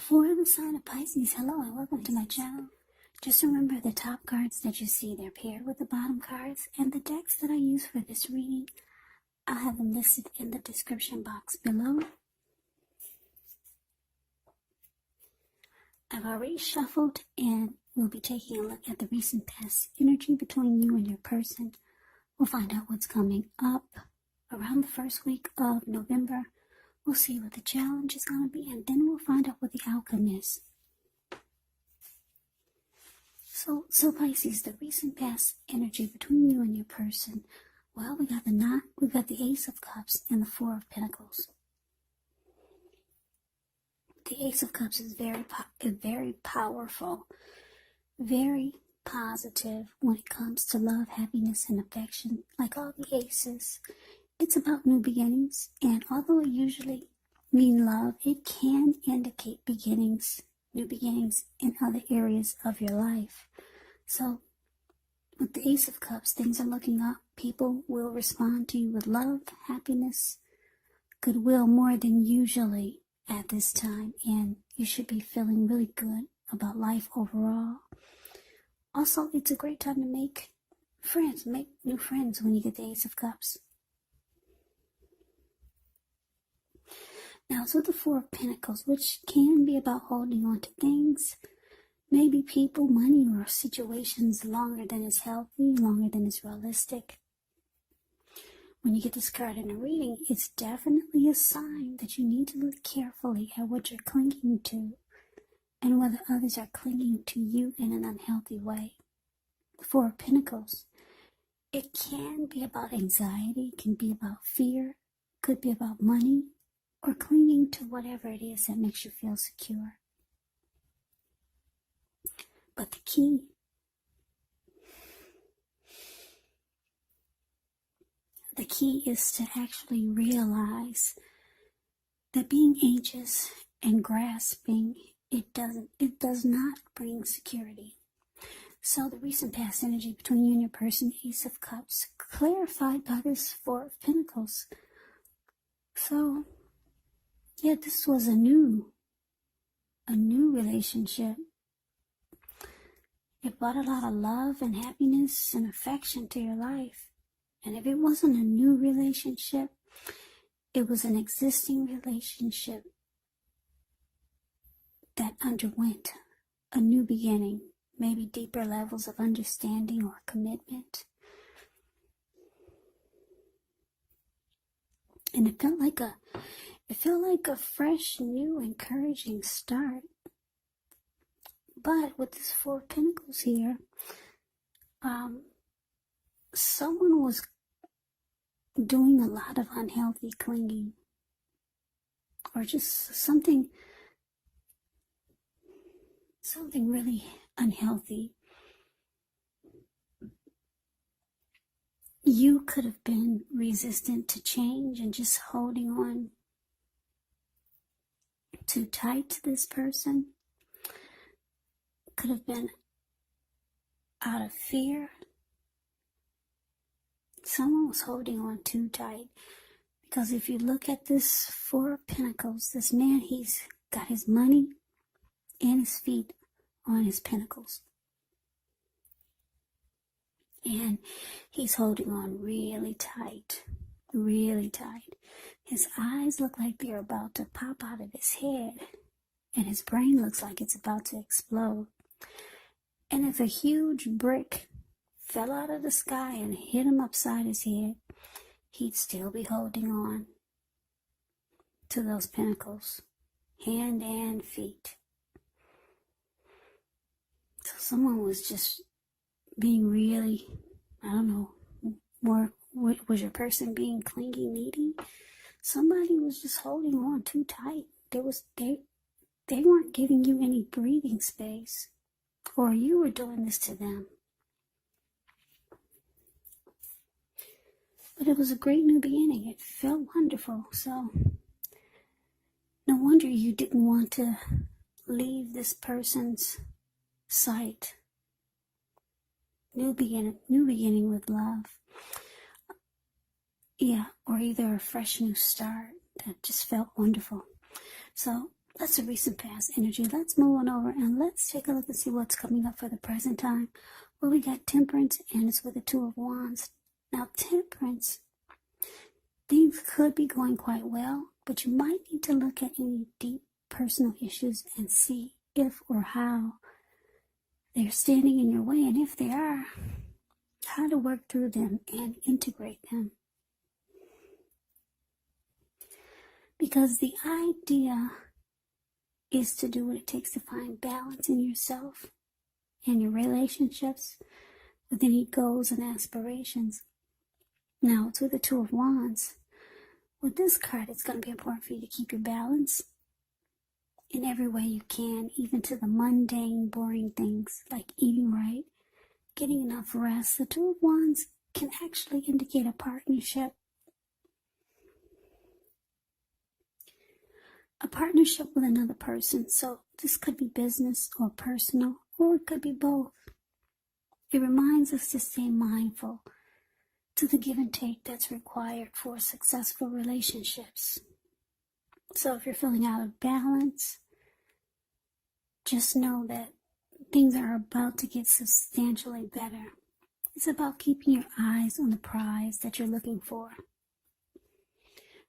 For the sign of Pisces, hello and welcome to my channel. Just remember the top cards that you see, they're paired with the bottom cards, and the decks that I use for this reading, I'll have them listed in the description box below. I've already shuffled and we'll be taking a look at the recent past energy between you and your person. We'll find out what's coming up around the first week of November. We'll see what the challenge is going to be, and then we'll find out what the outcome is. So Pisces, the recent past energy between you and your person. Well, we got the Ace of Cups and the Four of Pentacles. The Ace of Cups is very powerful, very positive when it comes to love, happiness, and affection. Like all the aces, it's about new beginnings, and although it usually means love, it can indicate beginnings, new beginnings in other areas of your life. So with the Ace of Cups, things are looking up. People will respond to you with love, happiness, goodwill more than usually at this time, and you should be feeling really good about life overall. Also, it's a great time to make friends, make new friends when you get the Ace of Cups. Now, it's with the Four of Pentacles, which can be about holding on to things, maybe people, money, or situations longer than is healthy, longer than is realistic. When you get this card in a reading, it's definitely a sign that you need to look carefully at what you're clinging to and whether others are clinging to you in an unhealthy way. The Four of Pentacles, it can be about anxiety, it can be about fear, could be about money, or clinging to whatever it is that makes you feel secure. But the key is to actually realize that being anxious and grasping, it does not bring security. So the recent past energy between you and your person, Ace of Cups, clarified by this Four of Pentacles. So yeah, this was a new relationship. It brought a lot of love and happiness and affection to your life. And if it wasn't a new relationship, it was an existing relationship that underwent a new beginning, maybe deeper levels of understanding or commitment. And it felt like a fresh, new, encouraging start. But with this Four of Pentacles here, someone was doing a lot of unhealthy clinging, or just something really unhealthy. You could have been resistant to change and just holding on too tight to this person. Could have been out of fear. Someone was holding on too tight. Because if you look at this Four of Pentacles, this man, he's got his money and his feet on his pentacles. And he's holding on really tight, really tight. His eyes look like they're about to pop out of his head, and his brain looks like it's about to explode. And if a huge brick fell out of the sky and hit him upside his head, he'd still be holding on to those pentacles, hand and feet. So someone was just being really, I don't know, was your person being clingy, needy? Somebody was just holding on too tight. They weren't giving you any breathing space, or you were doing this to them. But it was a great new beginning. It felt wonderful. So no wonder you didn't want to leave this person's sight. New beginning with love. Yeah, or either a fresh new start that just felt wonderful. So That's a recent past energy. Let's move on over and let's take a look and see what's coming up for the present time. Well, we got Temperance, and it's with the Two of Wands. Now, Temperance, things could be going quite well, but you might need to look at any deep personal issues and see if or how they're standing in your way, and if they are, how to work through them and integrate them. Because the idea is to do what it takes to find balance in yourself and your relationships with any goals and aspirations. Now, it's with the Two of Wands. With this card, it's going to be important for you to keep your balance in every way you can, even to the mundane, boring things like eating right, getting enough rest. The Two of Wands can actually indicate a partnership. A partnership with another person. So this could be business or personal, or it could be both. It reminds us to stay mindful to the give and take that's required for successful relationships. So if you're feeling out of balance, just know that things are about to get substantially better. It's about keeping your eyes on the prize that you're looking for.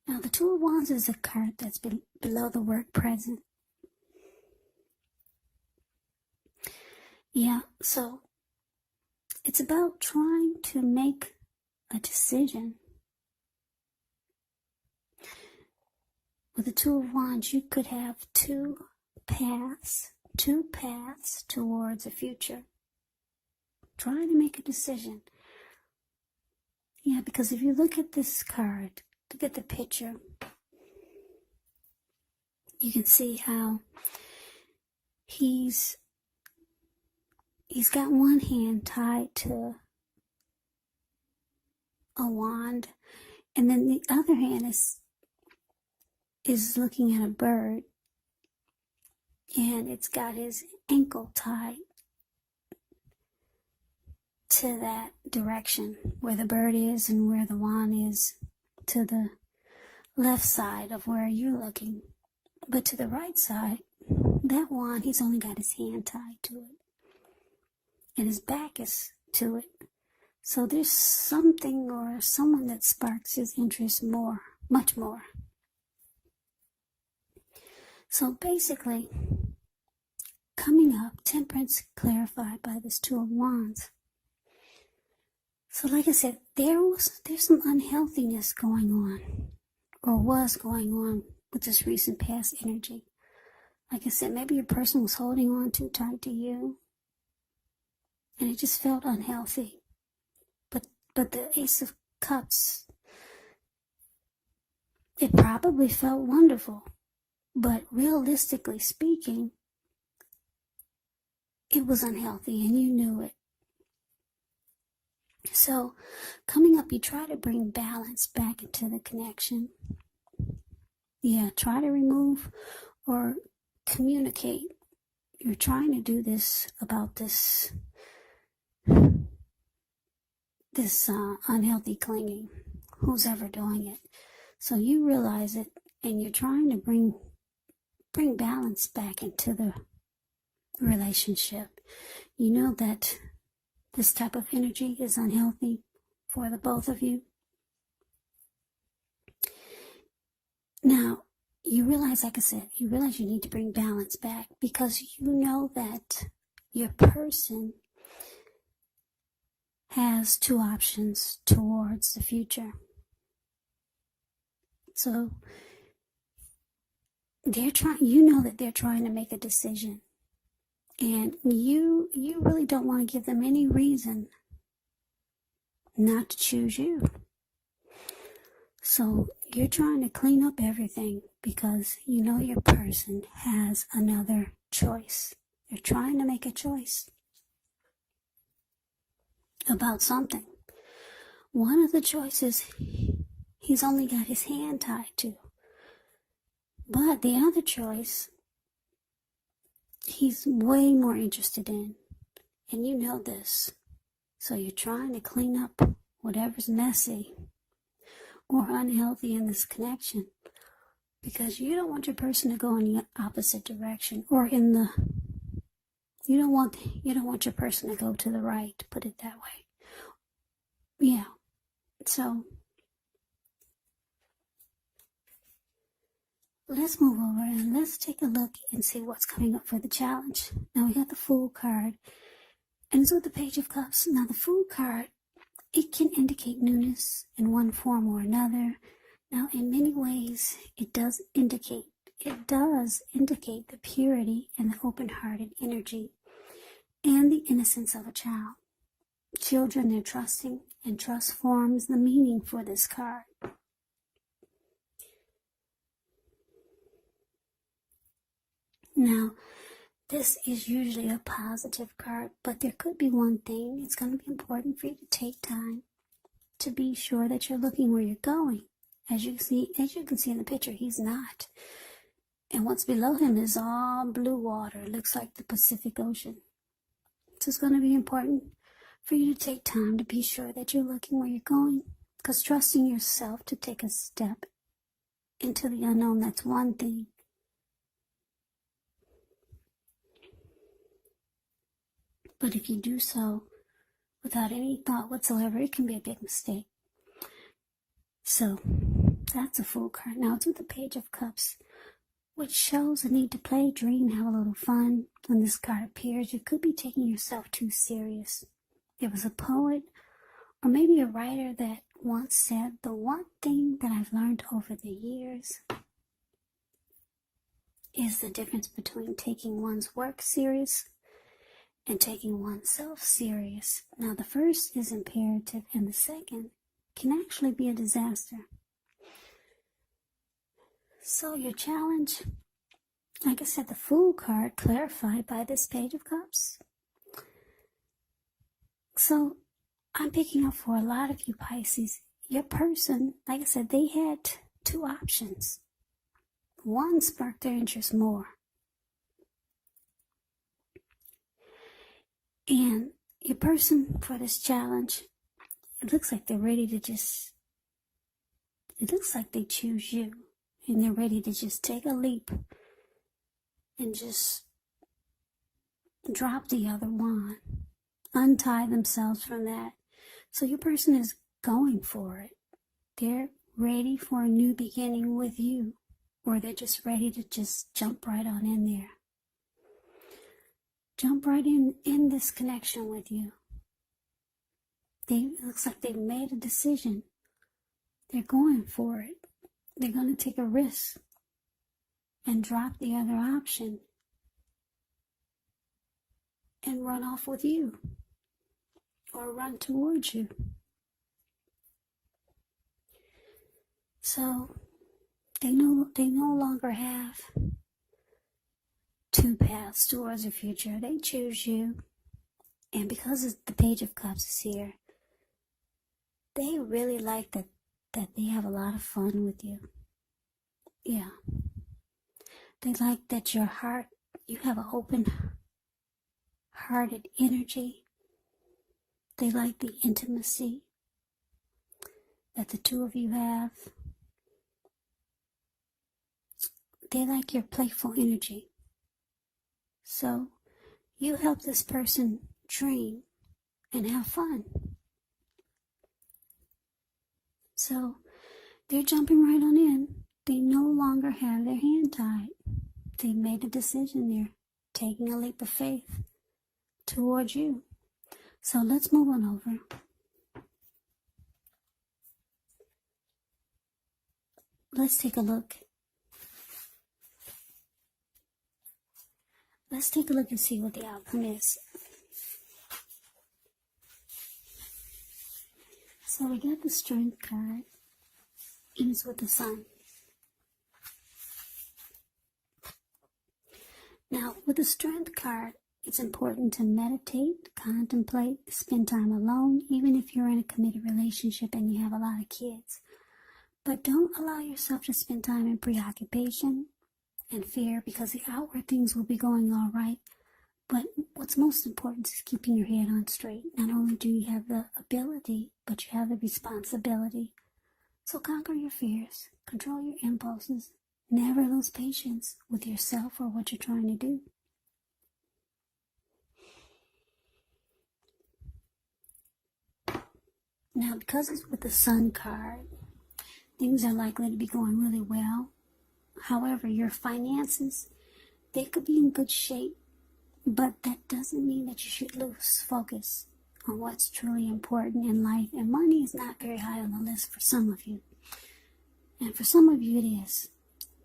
Now, the Two of Wands is a card that's below the word present. Yeah, so it's about trying to make a decision. With the Two of Wands, you could have two paths towards a future. Trying to make a decision. Yeah, because if you look at this card, look at the picture, you can see how he's got one hand tied to a wand, and then the other hand is looking at a bird, and it's got his ankle tied to that direction where the bird is and where the wand is, to the left side of where you're looking. But to the right side, that wand, he's only got his hand tied to it, and his back is to it. So there's something or someone that sparks his interest more, much more. So basically, coming up, Temperance clarified by this Two of Wands. So like I said, there's some unhealthiness going on, or was going on, with this recent past energy. Like I said, maybe your person was holding on too tight to you, and it just felt unhealthy. But the Ace of Cups, it probably felt wonderful, but realistically speaking, it was unhealthy, and you knew it. So, coming up, you try to bring balance back into the connection. Yeah, try to remove or communicate. You're trying to do this about this unhealthy clinging, who's ever doing it. So you realize it, and you're trying to bring balance back into the relationship. You know that this type of energy is unhealthy for the both of you. Now, you realize, like I said, you need to bring balance back, because you know that your person has two options towards the future. So you know that they're trying to make a decision, and you really don't want to give them any reason not to choose you. So you're trying to clean up everything, because you know your person has another choice. They're trying to make a choice about something. One of the choices he's only got his hand tied to. But the other choice, he's way more interested in. And you know this. So you're trying to clean up whatever's messy or unhealthy in this connection. because you don't want your person to go in the opposite direction, or in the, you don't want your person to go to the right, put it that way. Yeah. So let's move over and let's take a look and see what's coming up for the challenge. Now we got the Fool card, and it's with the Page of Cups. Now the Fool card, it can indicate newness in one form or another. Now in many ways, it does indicate the purity and the open-hearted energy and the innocence of a child. Children, they're trusting, and trust forms the meaning for this card. Now, this is usually a positive card, but there could be one thing. It's going to be important for you to take time to be sure that you're looking where you're going. As you can see in the picture, he's not. And what's below him is all blue water. It looks like the Pacific Ocean. So it's going to be important for you to take time to be sure that you're looking where you're going. Because trusting yourself to take a step into the unknown, that's one thing. But if you do so without any thought whatsoever, it can be a big mistake. So that's a Fool card. Now it's with the Page of Cups, which shows a need to play, dream, have a little fun. When this card appears, you could be taking yourself too serious. There was a poet, or maybe a writer, that once said, the one thing that I've learned over the years is the difference between taking one's work serious and taking oneself serious. Now the first is imperative, and the second can actually be a disaster. So your challenge, like I said, the Fool card clarified by this Page of Cups. So I'm picking up for a lot of you Pisces, your person, like I said, they had two options. One sparked their interest more. And your person for this challenge, it looks like they're ready to just, it looks like they choose you. And they're ready to just take a leap and just drop the other one, untie themselves from that. So your person is going for it. They're ready for a new beginning with you, or they're just ready to just jump right on in there. Jump right in this connection with you. It looks like they've made a decision. They're going for it. They're going to take a risk and drop the other option and run off with you, or run towards you. So they no longer have two paths towards the future. They choose you, and because the Page of Cups is here, they really like that they have a lot of fun with you. Yeah. They like that you have an open-hearted energy. They like the intimacy that the two of you have. They like your playful energy. So you help this person dream and have fun. So they're jumping right on in. They no longer have their hand tied. They made a decision. They're taking a leap of faith towards you. So let's move on over. Let's take a look. Let's take a look and see what the outcome is. So we got the Strength card, and it's with the Sun. Now, with the Strength card, it's important to meditate, contemplate, spend time alone, even if you're in a committed relationship and you have a lot of kids. But don't allow yourself to spend time in preoccupation and fear, because the outward things will be going all right. But what's most important is keeping your head on straight. Not only do you have the ability, but you have the responsibility. So conquer your fears, control your impulses, Never lose patience with yourself or what you're trying to do. Now, because it's with the Sun card, things are likely to be going really well. However, your finances, they could be in good shape, but that doesn't mean that you should lose focus on what's truly important in life. And money is not very high on the list for some of you. And for some of you, it is.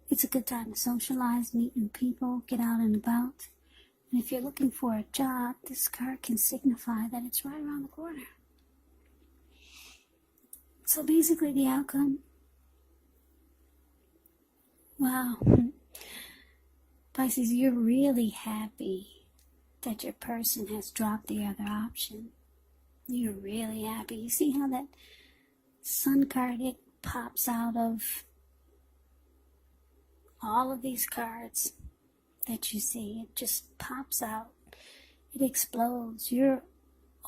It's a good time to socialize, meet new people, get out and about. And if you're looking for a job, this card can signify that it's right around the corner. So basically the outcome, wow, Pisces, you're really happy that your person has dropped the other option. You're really happy. You see how that Sun card, it pops out of all of these cards that you see. It just pops out. It explodes. You're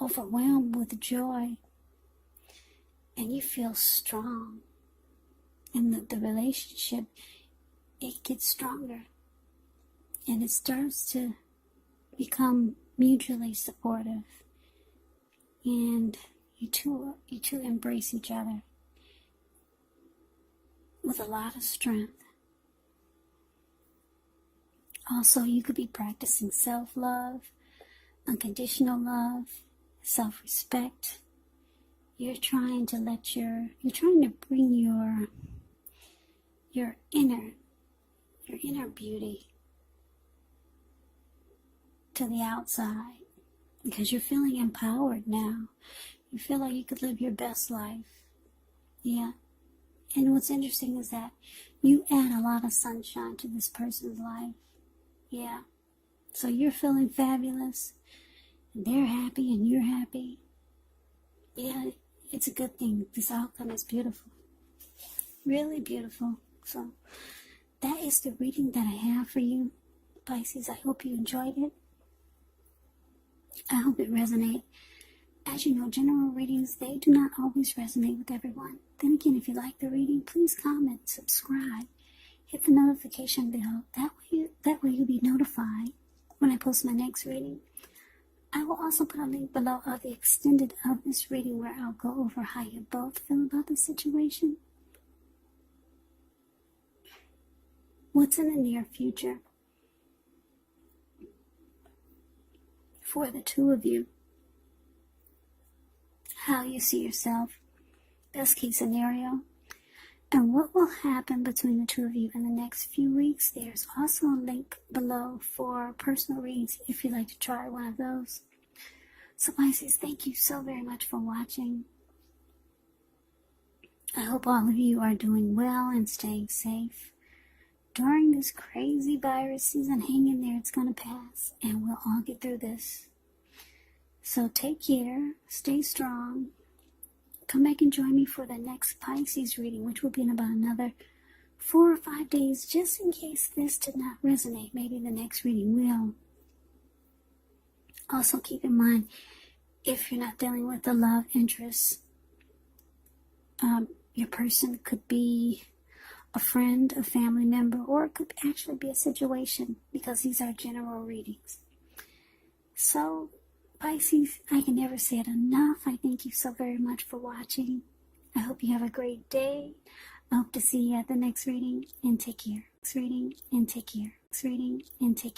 overwhelmed with joy. And you feel strong. And the relationship, it gets stronger. And it starts to become mutually supportive. And you two embrace each other with a lot of strength. Also, you could be practicing self-love, unconditional love, self-respect. You're trying to bring your inner beauty to the outside, because you're feeling empowered now. You feel like you could live your best life. Yeah. And what's interesting is that you add a lot of sunshine to this person's life. Yeah. So you're feeling fabulous. And they're happy and you're happy. Yeah, it's a good thing. This outcome is beautiful. Really beautiful. So that is the reading that I have for you, Pisces. I hope you enjoyed it. I hope it resonated. As you know, general readings, they do not always resonate with everyone. Then again, if you like the reading, please comment, subscribe, hit the notification bell. That way you'll be notified when I post my next reading. I will also put a link below of the extended of this reading where I'll go over how you both feel about the situation. What's in the near future for the two of you? How you see yourself, best case scenario, and what will happen between the two of you in the next few weeks. There's also a link below for personal reads if you'd like to try one of those. So Pisces, thank you so very much for watching. I hope all of you are doing well and staying safe during this crazy virus season. Hang in there, it's going to pass, and we'll all get through this. So take care, stay strong. Come back and join me for the next Pisces reading, which will be in about another 4 or 5 days, just in case this did not resonate. Maybe the next reading will. Also keep in mind, if you're not dealing with the love interest, your person could be a friend, a family member, or it could actually be a situation, because these are general readings. So Pisces, I can never say it enough. I thank you so very much for watching. I hope you have a great day. I hope to see you at the next reading, and take care. Next reading, and take care. Next reading, and take care.